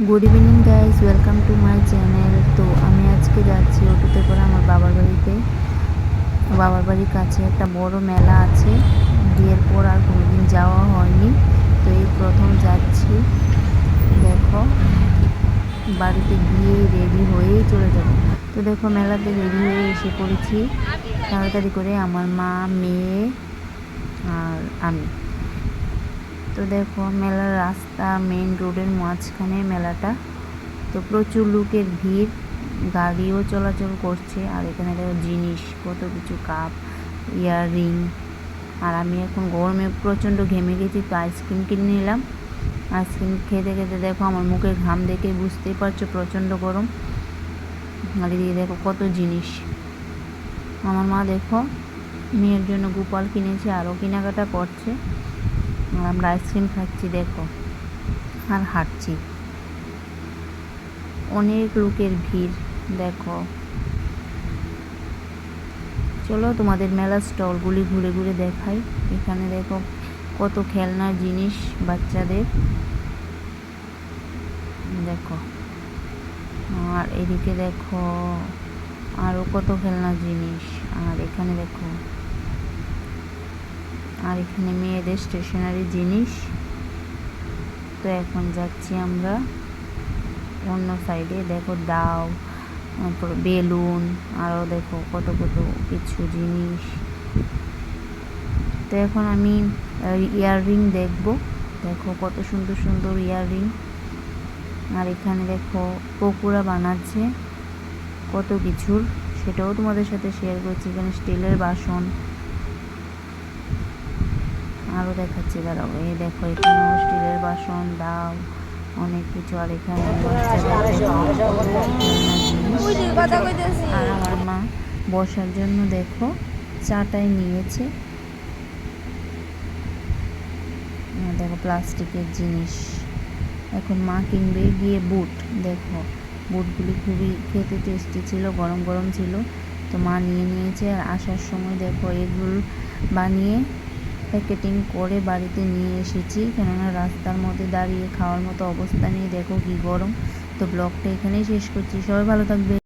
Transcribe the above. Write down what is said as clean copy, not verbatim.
Good evening guys, welcome to my channel. তো আমি আজকে যাচ্ছি অটোতে করে আমার বাবার বাড়িতে। বাবার বাড়ির কাছে একটা বড় মেলা আছে, বিয়ের পর আর কোনোদিন যাওয়া হয়নি, তো এই প্রথম যাচ্ছি। দেখো, বাড়িতে গিয়ে রেডি হয়েই চলে যাব। তো দেখো, মেলাতে রেডি হয়ে এসে পড়েছি তাড়াতাড়ি করে, আমার মা, মেয়ে আর আমি। তো দেখো, মেলার রাস্তা মেন রোডের মাঝখানে মেলাটা, তো প্রচুর লোকের ভিড়, গাড়িও চলাচল করছে। আর এখানে দেখো জিনিস কত কিছু, কাপ, ইয়াররিং। আর আমি এখন গরমে প্রচণ্ড ঘেমে গেছি, তো আইসক্রিম কিনে নিলাম। আইসক্রিম খেতে খেতে দেখো আমার মুখের ঘাম দেখে বুঝতেই পারছো প্রচণ্ড গরম। আর এদিকে দেখো কত জিনিস। আমার মা দেখো মেয়ের জন্য গোপাল কিনেছে, আরও কেনাকাটা করছে। আর আমরা আইসক্রিম খাচ্ছি দেখো, আর হাঁটছি। অনেক লোকের ভিড় দেখো। চলো তোমাদের মেলার স্টলগুলি ঘুরে ঘুরে দেখাই। এখানে দেখো কত খেলনার জিনিস বাচ্চাদের দেখো। আর এদিকে দেখো আরও কত খেলনার জিনিস। আর এখানে দেখো, আর এখানে মেয়েদের স্টেশনারি জিনিস। তো এখন যাচ্ছি আমরা অন্য সাইডে। দেখো দাও, তারপর বেলুন, আরও দেখো কত কত কিছু জিনিস। তো এখন আমি ইয়াররিং দেখবো। দেখো কত সুন্দর সুন্দর ইয়াররিং। আর এখানে দেখো পকোড়া বানাচ্ছে কত কিছুর, সেটাও তোমাদের সাথে শেয়ার করছি। এখানে স্টিলের বাসন আরও দেখাচ্ছি, দাঁড়াও। এই দেখো এখানেও স্টিলের বাসন, দাও, অনেক কিছু। আর এখানে আর আমার মা বসার জন্য দেখো চাটাই নিয়েছে। দেখো প্লাস্টিকের জিনিস। এখন মা কিনবে গিয়ে বুট। দেখো বুটগুলি খুবই খেতে টেস্টি ছিল, গরম গরম ছিল, তো মা নিয়ে নিয়েছে। আর আসার সময় দেখো এগুলো বানিয়ে প্যাকেটিং করে বাড়িতে নিয়ে এসেছি, কেননা রাস্তার মধ্যে দাঁড়িয়ে খাওয়ার মতো অবস্থা নেই। দেখো কি গরম। তো ব্লগটা এখানেই শেষ করছি, সবাই ভালো থাকবে।